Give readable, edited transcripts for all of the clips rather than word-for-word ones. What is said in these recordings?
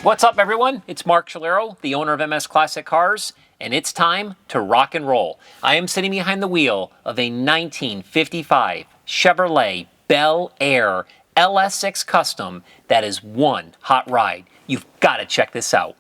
What's up, everyone? It's Mark Chalero, the owner of MS Classic Cars, and it's time to rock and roll. I am sitting behind the wheel of a 1955 Chevrolet Bel Air LS6 Custom that is one hot ride. You've got to check this out.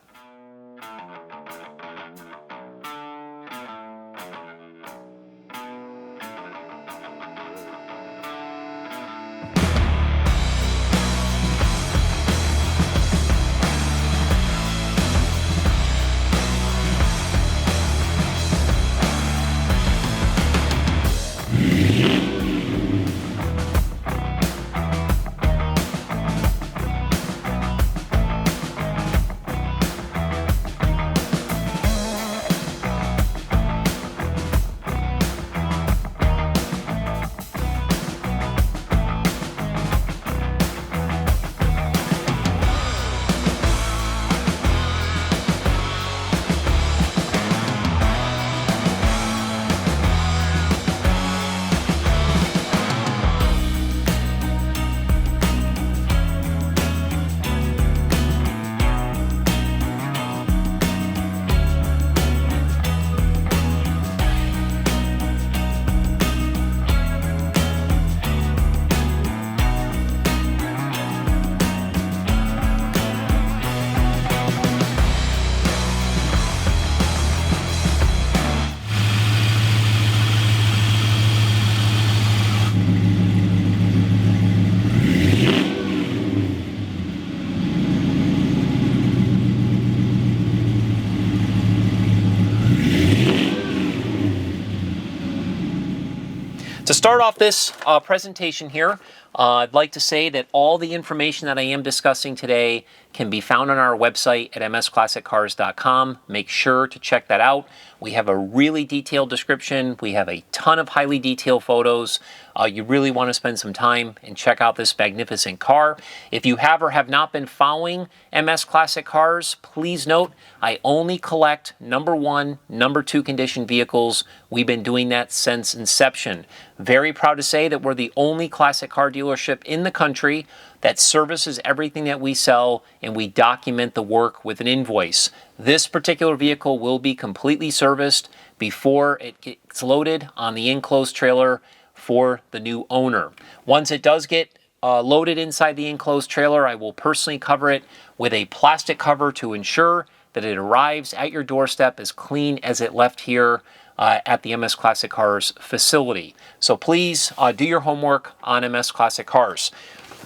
To start off this presentation here, I'd like to say that all the information that I am discussing today can be found on our website at msclassiccars.com. Make sure to check that out. We have a really detailed description. We have a ton of highly detailed photos. You really want to spend some time and check out this magnificent car. If you have or have not been following MS Classic Cars, please note I only collect number 1, number 2 condition vehicles. We've been doing that since inception. Very proud to say that we're the only classic car dealership in the country that services everything that we sell, and we document the work with an invoice. This particular vehicle will be completely serviced before it gets loaded on the enclosed trailer for the new owner. Once it does get loaded inside the enclosed trailer, I will personally cover it with a plastic cover to ensure that it arrives at your doorstep as clean as it left here at the MS Classic Cars facility. So please do your homework on MS Classic Cars.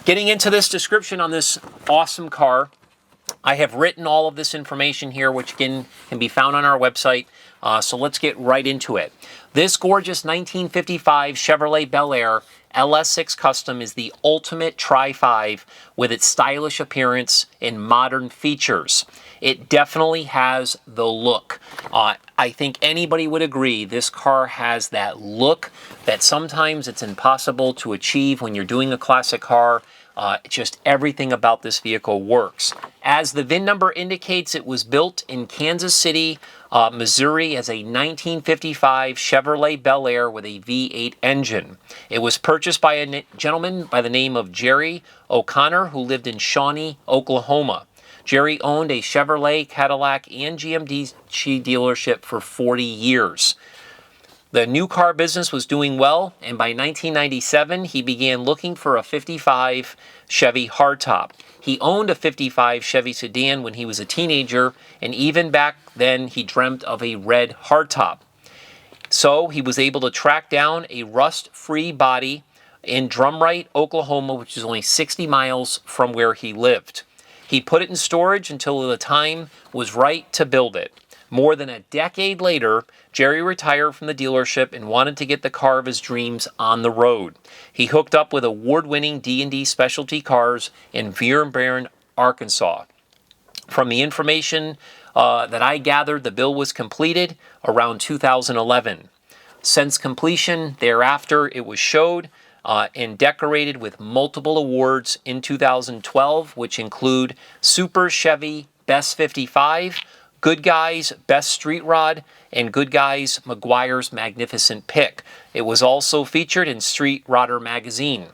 Getting into this description on this awesome car, I have written all of this information here, which can be found on our website. So let's get right into it. This gorgeous 1955 Chevrolet Bel Air LS6 Custom is the ultimate Tri-5 with its stylish appearance and modern features. It definitely has the look. I think anybody would agree this car has that look that sometimes it's impossible to achieve when you're doing a classic car. Just everything about this vehicle works. As the VIN number indicates, it was built in Kansas City, Missouri as a 1955 Chevrolet Bel Air with a V8 engine. It was purchased by a gentleman by the name of Jerry O'Connor, who lived in Shawnee, Oklahoma. Jerry owned a Chevrolet, Cadillac, and GMC dealership for 40 years. The new car business was doing well, and by 1997, he began looking for a 55 Chevy hardtop. He owned a 55 Chevy sedan when he was a teenager, and even back then, he dreamt of a red hardtop. So he was able to track down a rust-free body in Drumright, Oklahoma, which is only 60 miles from where he lived. He put it in storage until the time was right to build it. More than a decade later, Jerry retired from the dealership and wanted to get the car of his dreams on the road. He hooked up with award-winning D&D Specialty Cars in Van Buren, Arkansas. From the information that I gathered, the bill was completed around 2011. Since completion, thereafter, it was showed and decorated with multiple awards in 2012, which include Super Chevy Best 55, Good Guys Best Street Rod, and Good Guys McGuire's Magnificent Pick. It was also featured in Street Rodder magazine.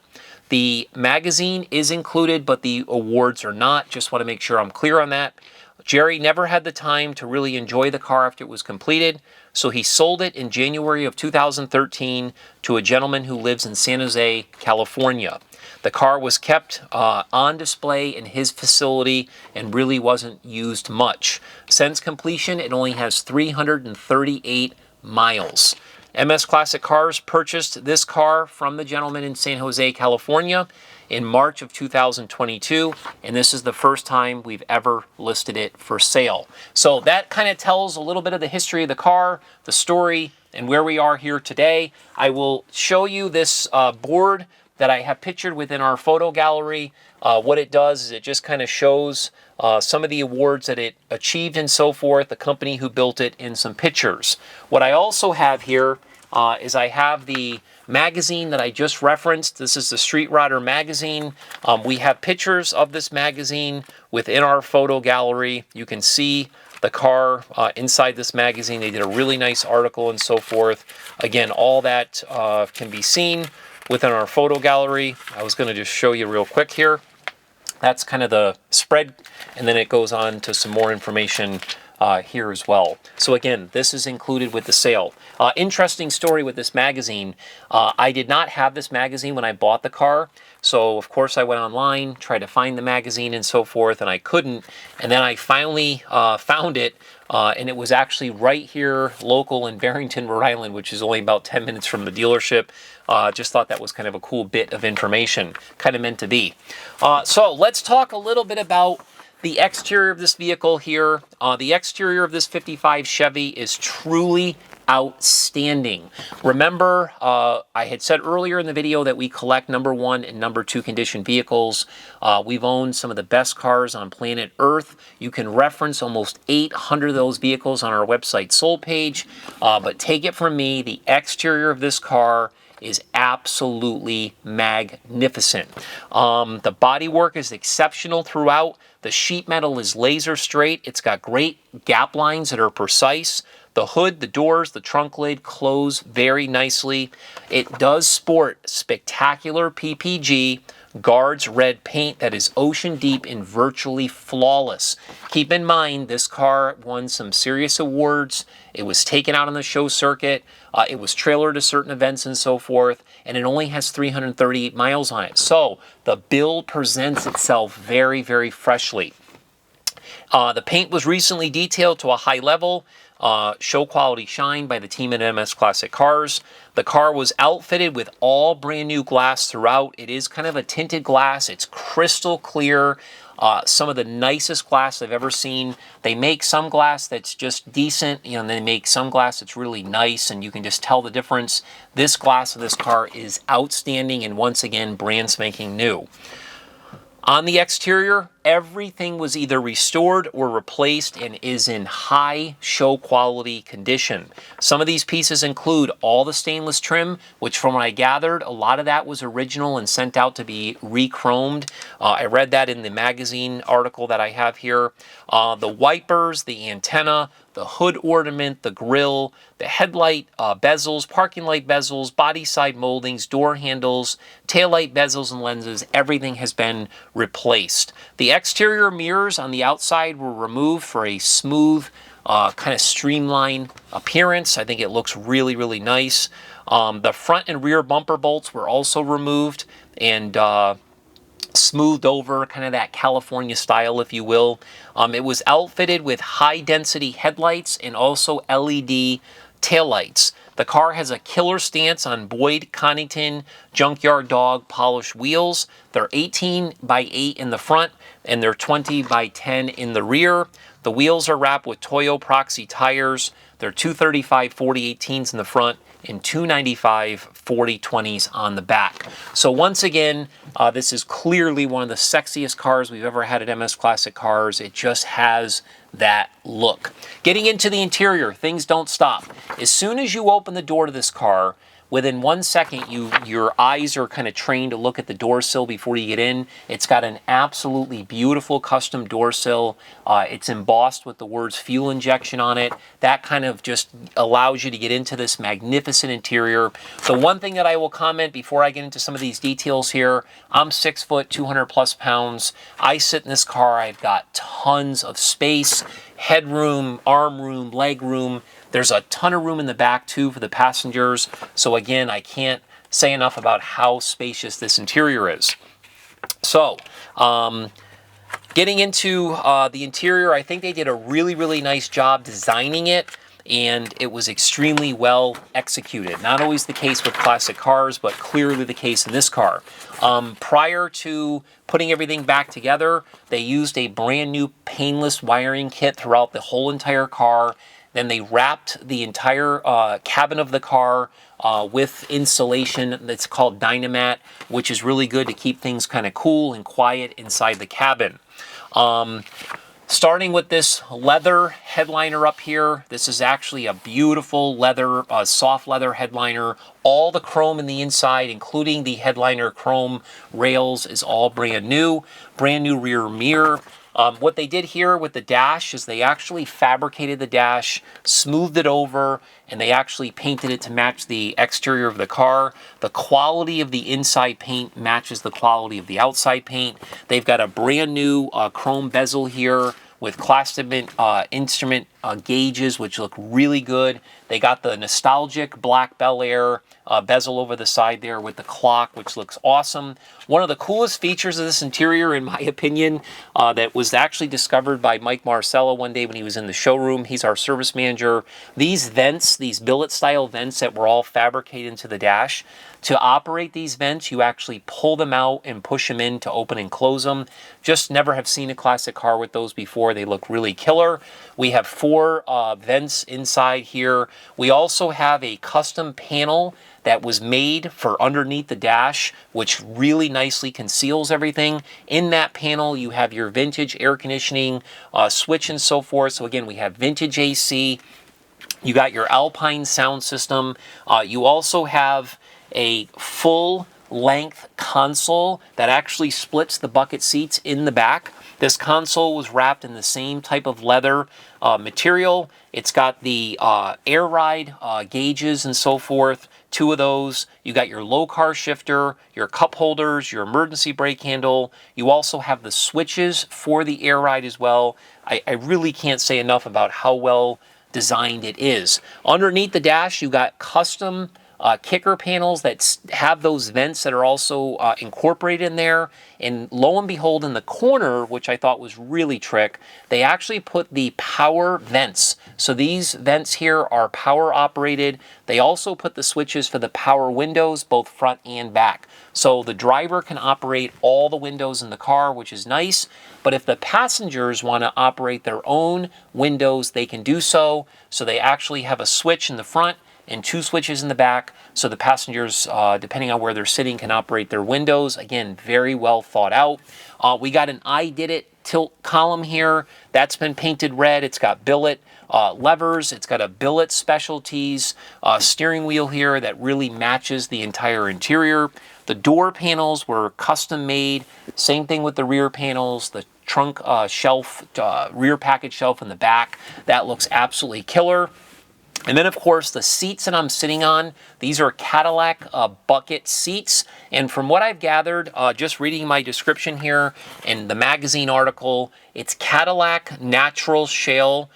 The magazine is included, but the awards are not. Just want to make sure I'm clear on that. Jerry never had the time to really enjoy the car after it was completed, so he sold it in January of 2013 to a gentleman who lives in San Jose, California. The car was kept on display in his facility and really wasn't used much. Since completion, it only has 338 miles. MS Classic Cars purchased this car from the gentleman in San Jose, California in March of 2022, and this is the first time we've ever listed it for sale. So that kind of tells a little bit of the history of the car, the story, and where we are here today. I will show you this board that I have pictured within our photo gallery. What it does is it just kind of shows some of the awards that it achieved and so forth, the company who built it, in some pictures. What I also have here is I have the magazine that I just referenced. This is the Street Rodder magazine. We have pictures of this magazine within our photo gallery. You can see the car inside this magazine. They did a really nice article and so forth. Again, all that can be seen within our photo gallery. I was going to just show you real quick here. That's kind of the spread, and then it goes on to some more information here as well. So again, this is included with the sale. Interesting story with this magazine. I did not have this magazine when I bought the car. So of course I went online, tried to find the magazine and so forth, and I couldn't. And then I finally found it, and it was actually right here local in Barrington, Rhode Island, which is only about 10 minutes from the dealership. Just thought that was kind of a cool bit of information, kind of meant to be. So let's talk a little bit about the exterior of this vehicle here. The exterior of this 55 Chevy is truly outstanding. Remember, I had said earlier in the video that we collect #1 and #2 condition vehicles. We've owned some of the best cars on planet Earth. You can reference almost 800 of those vehicles on our website sold page. But take it from me, the exterior of this car is absolutely magnificent. The bodywork is exceptional throughout. The sheet metal is laser straight. It's got great gap lines that are precise. The hood, the doors, the trunk lid close very nicely. It does sport spectacular PPG Guards red paint that is ocean deep and virtually flawless. Keep in mind, this car won some serious awards. It was taken out on the show circuit. It was trailered to certain events and so forth, and it only has 338 miles on it. So the build presents itself very, very freshly. The paint was recently detailed to a high level. Show quality shine by the team at MS Classic Cars. The car was outfitted with all brand new glass throughout. It is kind of a tinted glass. It's crystal clear. Some of the nicest glass I've ever seen. They make some glass that's just decent, and they make some glass that's really nice, and you can just tell the difference. This glass of this car is outstanding, and once again, brand spanking new. On the exterior, everything was either restored or replaced and is in high show quality condition. Some of these pieces include all the stainless trim, which from what I gathered, a lot of that was original and sent out to be re-chromed. I read that in the magazine article that I have here. The wipers, the antenna, the hood ornament, the grille, the headlight bezels, parking light bezels, body side moldings, door handles, taillight bezels and lenses, everything has been replaced. The exterior mirrors on the outside were removed for a smooth, kind of streamlined appearance. I think it looks really, really nice. The front and rear bumper bolts were also removed and smoothed over, kind of that California style, if you will. It was outfitted with high density headlights and also LED taillights. The car has a killer stance on Boyd Connington Junkyard Dog polished wheels. They're 18 by 8 in the front and they're 20 by 10 in the rear. The wheels are wrapped with Toyo Proxy tires. They're 235 4018s in the front and 295 4020s on the back. So once again, this is clearly one of the sexiest cars we've ever had at MS Classic Cars. It just has that look. Getting into the interior, things don't stop. As soon as you open the door to this car, within 1 second, your eyes are kind of trained to look at the door sill before you get in. It's got an absolutely beautiful custom door sill. It's embossed with the words fuel injection on it. That kind of just allows you to get into this magnificent interior. The one thing that I will comment before I get into some of these details here, I'm 6 foot, 200 plus pounds. I sit in this car, I've got tons of space, headroom, arm room, leg room. There's a ton of room in the back too for the passengers. So again, I can't say enough about how spacious this interior is. So, getting into the interior, I think they did a really, really nice job designing it, and it was extremely well executed. Not always the case with classic cars, but clearly the case in this car. Prior to putting everything back together, they used a brand new painless wiring kit throughout the whole entire car. Then they wrapped the entire cabin of the car with insulation that's called Dynamat, which is really good to keep things kind of cool and quiet inside the cabin. Starting with this leather headliner up here, this is actually a beautiful leather, soft leather headliner. All the chrome in the inside, including the headliner chrome rails, is all brand new. Brand new rear mirror. What they did here with the dash is they actually fabricated the dash, smoothed it over, and they actually painted it to match the exterior of the car. The quality of the inside paint matches the quality of the outside paint. They've got a brand new chrome bezel here with class instrument gauges, which look really good. They got the nostalgic black Bel Air bezel over the side there with the clock, which looks awesome. One of the coolest features of this interior, in my opinion, that was actually discovered by Mike Marcello one day when he was in the showroom. He's our service manager. These vents, these billet-style vents that were all fabricated into the dash, to operate these vents, you actually pull them out and push them in to open and close them. Just never have seen a classic car with those before. They look really killer. We have 4 vents inside here. We also have a custom panel that was made for underneath the dash, which really nicely conceals everything. In that panel, you have your vintage air conditioning switch and so forth. So again, we have vintage AC. You got your Alpine sound system. You also have a full length console that actually splits the bucket seats in the back. This console was wrapped in the same type of leather material. It's got the air ride gauges and so forth, 2 of those. You got your low car shifter, your cup holders, your emergency brake handle. You also have the switches for the air ride as well. I really can't say enough about how well designed it is. Underneath the dash, you got custom kicker panels that have those vents that are also incorporated in there. And lo and behold, in the corner, which I thought was really trick, they actually put the power vents. So these vents here are power operated. They also put the switches for the power windows, both front and back. So the driver can operate all the windows in the car, which is nice. But if the passengers want to operate their own windows, they can do so. So they actually have a switch in the front and 2 switches in the back, so the passengers, depending on where they're sitting, can operate their windows. Again, very well thought out. We got an I Did It tilt column here. That's been painted red. It's got billet levers. It's got a billet specialties steering wheel here that really matches the entire interior. The door panels were custom made. Same thing with the rear panels. The trunk shelf, rear package shelf in the back. That looks absolutely killer. And then, of course, the seats that I'm sitting on, these are Cadillac bucket seats. And from what I've gathered, just reading my description here and the magazine article, it's Cadillac natural shale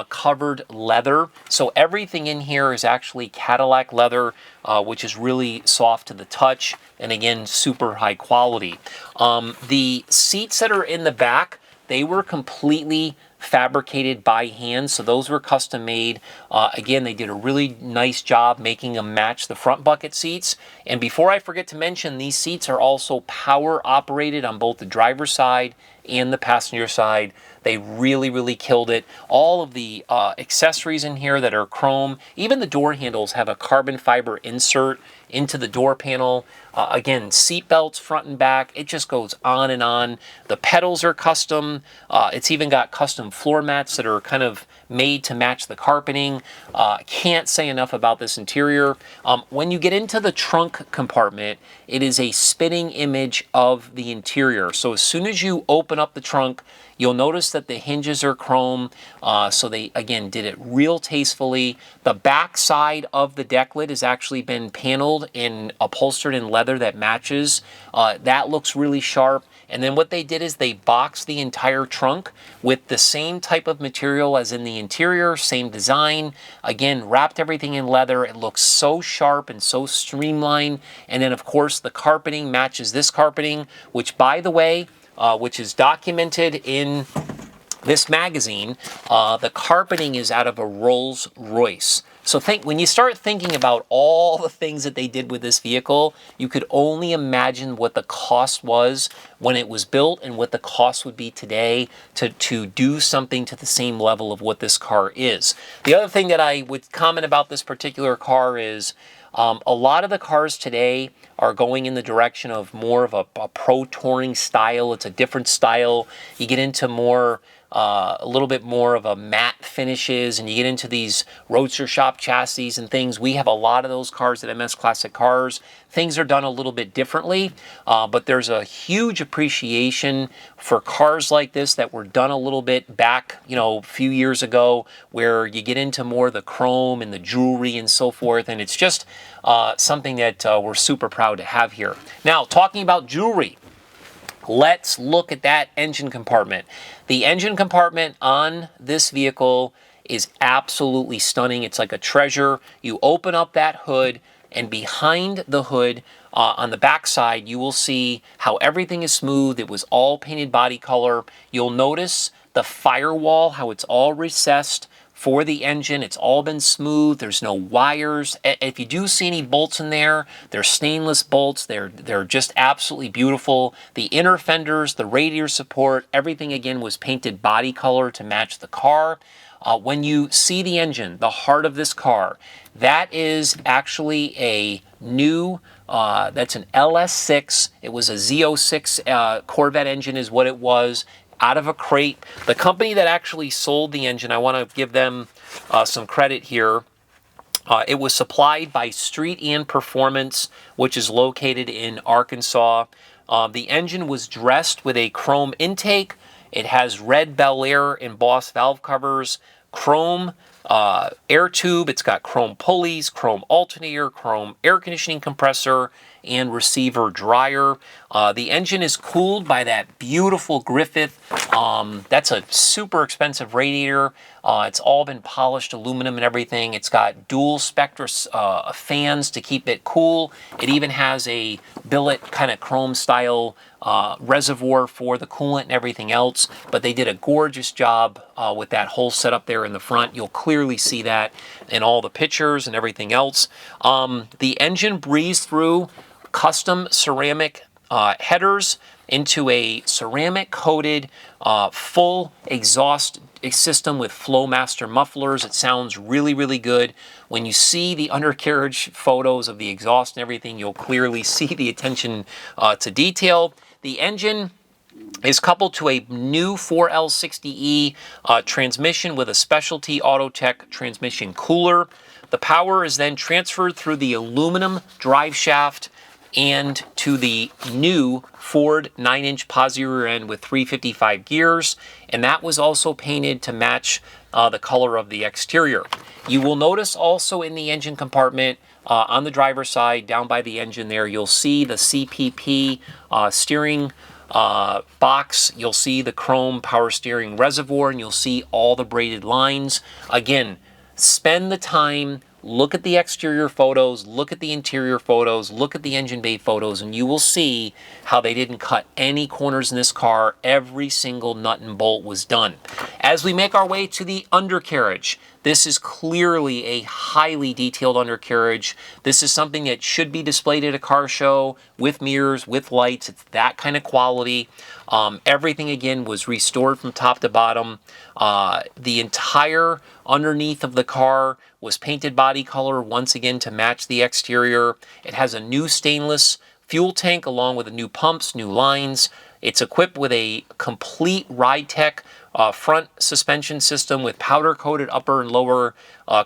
covered leather. So everything in here is actually Cadillac leather, which is really soft to the touch. And again, super high quality. The seats that are in the back, they were completely fabricated by hand, so those were custom made. Again, they did a really nice job making them match the front bucket seats. And before I forget to mention, these seats are also power operated on both the driver's side and the passenger side. They really, really killed it. All of the accessories in here that are chrome, even the door handles have a carbon fiber insert into the door panel. Again, seat belts front and back. It just goes on and on. The pedals are custom. It's even got custom floor mats that are kind of made to match the carpeting. Can't say enough about this interior. When you get into the trunk compartment, it is a spitting image of the interior. So as soon as you open up the trunk, you'll notice that the hinges are chrome. So they, again, did it real tastefully. The back side of the deck lid has actually been paneled and upholstered in leather that matches. That looks really sharp. And then what they did is they boxed the entire trunk with the same type of material as in the interior, same design. Again, wrapped everything in leather. It looks so sharp and so streamlined. And then, of course, the carpeting matches this carpeting, which, by the way, which is documented in this magazine, the carpeting is out of a Rolls-Royce. So when you start thinking about all the things that they did with this vehicle, you could only imagine what the cost was when it was built and what the cost would be today to do something to the same level of what this car is. The other thing that I would comment about this particular car is a lot of the cars today are going in the direction of more of a pro touring style. It's a different style. You get into more a little bit more of a matte finishes, and you get into these roadster shop chassis and things. We have a lot of those cars at MS Classic Cars. Things are done a little bit differently, but there's a huge appreciation for cars like this that were done a little bit back, a few years ago, where you get into more the chrome and the jewelry and so forth, and it's just something that we're super proud to have here. Now, talking about jewelry, let's look at that engine compartment. The engine compartment on this vehicle is absolutely stunning. It's like a treasure. You open up that hood, and behind the hood, on the back side, you will see how everything is smooth. It was all painted body color. You'll notice the firewall, how it's all recessed for the engine. It's all been smooth. There's no wires. If you do see any bolts in there, they're stainless bolts. They're just absolutely beautiful. The inner fenders, the radiator support, everything again was painted body color to match the car. When you see the engine, the heart of this car, that is actually a new, that's an LS6. It was a Z06 Corvette engine is what it was, out of a crate. The company that actually sold the engine, I want to give them some credit here. It was supplied by Street and Performance, which is located in Arkansas. The engine was dressed with a chrome intake. It has red Bel Air embossed valve covers, chrome air tube. It's got chrome pulleys, chrome alternator, chrome air conditioning compressor, and receiver dryer. The engine is cooled by that beautiful Griffith. That's a super expensive radiator. It's all been polished aluminum and everything. It's got dual spectra fans to keep it cool. It even has a billet kind of chrome style reservoir for the coolant and everything else. But they did a gorgeous job with that whole setup there in the front. You'll clearly see that in all the pictures and everything else. The engine breezed through custom ceramic headers into a ceramic coated full exhaust system with Flowmaster mufflers. It sounds really, really good. When you see the undercarriage photos of the exhaust and everything, you'll clearly see the attention to detail. The engine is coupled to a new 4L60E transmission with a specialty Autotech transmission cooler. The power is then transferred through the aluminum drive shaft and to the new Ford 9-inch posi rear end with 355 gears, and that was also painted to match the color of the exterior. You will notice also in the engine compartment on the driver's side, down by the engine there, you'll see the CPP steering box. You'll see the chrome power steering reservoir, and you'll see all the braided lines. Again, spend the time, look at the exterior photos, look at the interior photos, look at the engine bay photos, and you will see how they didn't cut any corners in this car. Every single nut and bolt was done. As we make our way to the undercarriage, this is clearly a highly detailed undercarriage. This is something that should be displayed at a car show with mirrors, with lights. It's that kind of quality. Everything, again, was restored from top to bottom. The entire underneath of the car was painted body color, once again, to match the exterior. It has a new stainless fuel tank along with the new pumps, new lines. It's equipped with a complete RideTech front suspension system with powder-coated upper and lower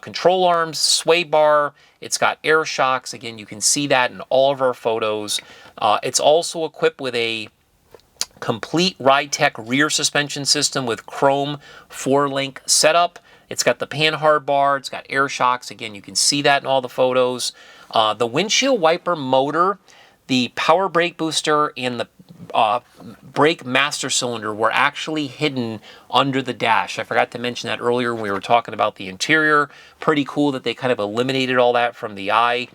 control arms, sway bar. It's got air shocks. Again, you can see that in all of our photos. It's also equipped with a complete Ride-Tech rear suspension system with chrome 4-link setup. It's got the panhard bar. It's got air shocks. Again, you can see that in all the photos. The windshield wiper motor, the power brake booster, and the brake master cylinder were actually hidden under the dash. I forgot to mention that earlier when we were talking about the interior. Pretty cool that they kind of eliminated all that from the eye.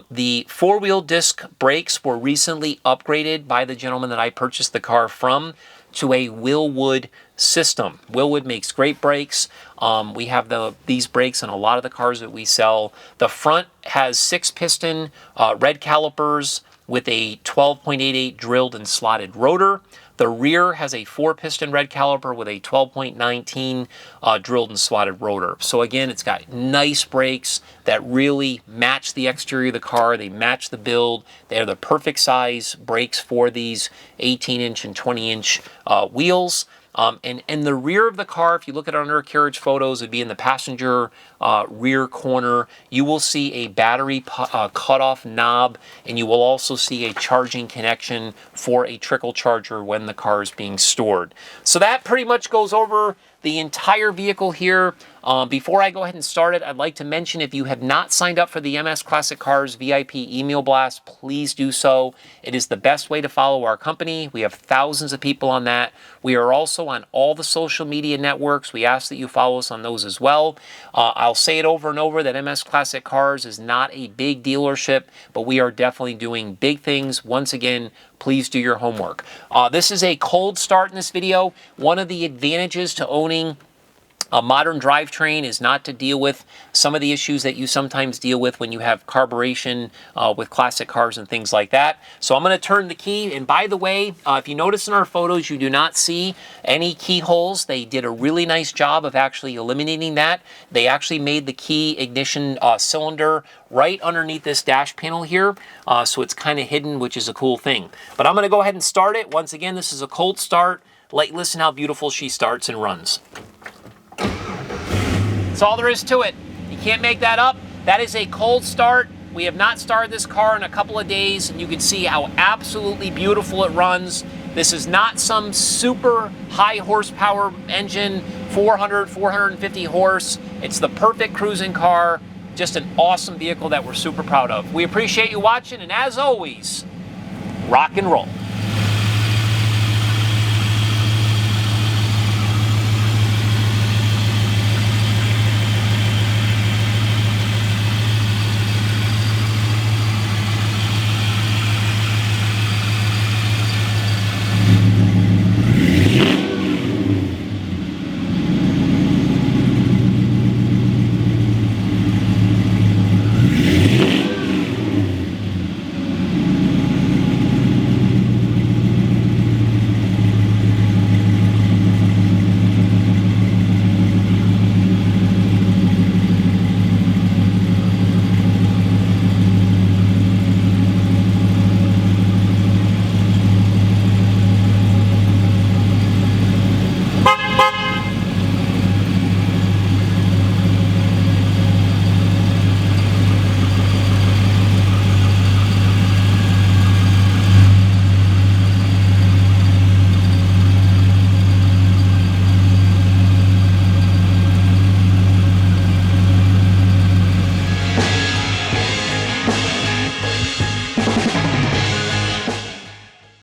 The four-wheel disc brakes were recently upgraded by the gentleman that I purchased the car from to a Willwood system. Willwood makes great brakes. We have these brakes on a lot of the cars that we sell. The front has 6-piston red calipers with a 12.88 drilled and slotted rotor. The rear has a 4-piston red caliper with a 12.19 drilled and slotted rotor. So again, it's got nice brakes that really match the exterior of the car. They match the build. They're the perfect size brakes for these 18-inch and 20-inch wheels. And the rear of the car, if you look at undercarriage photos, it'd be in the passenger rear corner. You will see a battery cutoff knob, and you will also see a charging connection for a trickle charger when the car is being stored. So that pretty much goes over the entire vehicle here. Before I go ahead and start it, I'd like to mention if you have not signed up for the MS Classic Cars VIP email blast, please do so. It is the best way to follow our company. We have thousands of people on that. We are also on all the social media networks. We ask that you follow us on those as well. I'll say it over and over that MS Classic Cars is not a big dealership, but we are definitely doing big things. Once again, please do your homework. This is a cold start in this video. One of the advantages to owning a modern drivetrain is not to deal with some of the issues that you sometimes deal with when you have carburation with classic cars and things like that. So I'm going to turn the key. And by the way, if you notice in our photos, you do not see any keyholes. They did a really nice job of actually eliminating that. They actually made the key ignition cylinder right underneath this dash panel here. So it's kind of hidden, which is a cool thing. But I'm going to go ahead and start it. Once again, this is a cold start. Listen how beautiful she starts and runs. That's all there is to it. You can't make that up. That is a cold start. We have not started this car in a couple of days, and you can see how absolutely beautiful it runs. This is not some super high horsepower engine, 400, 450 horse. It's the perfect cruising car. Just an awesome vehicle that we're super proud of. We appreciate you watching, and as always, rock and roll.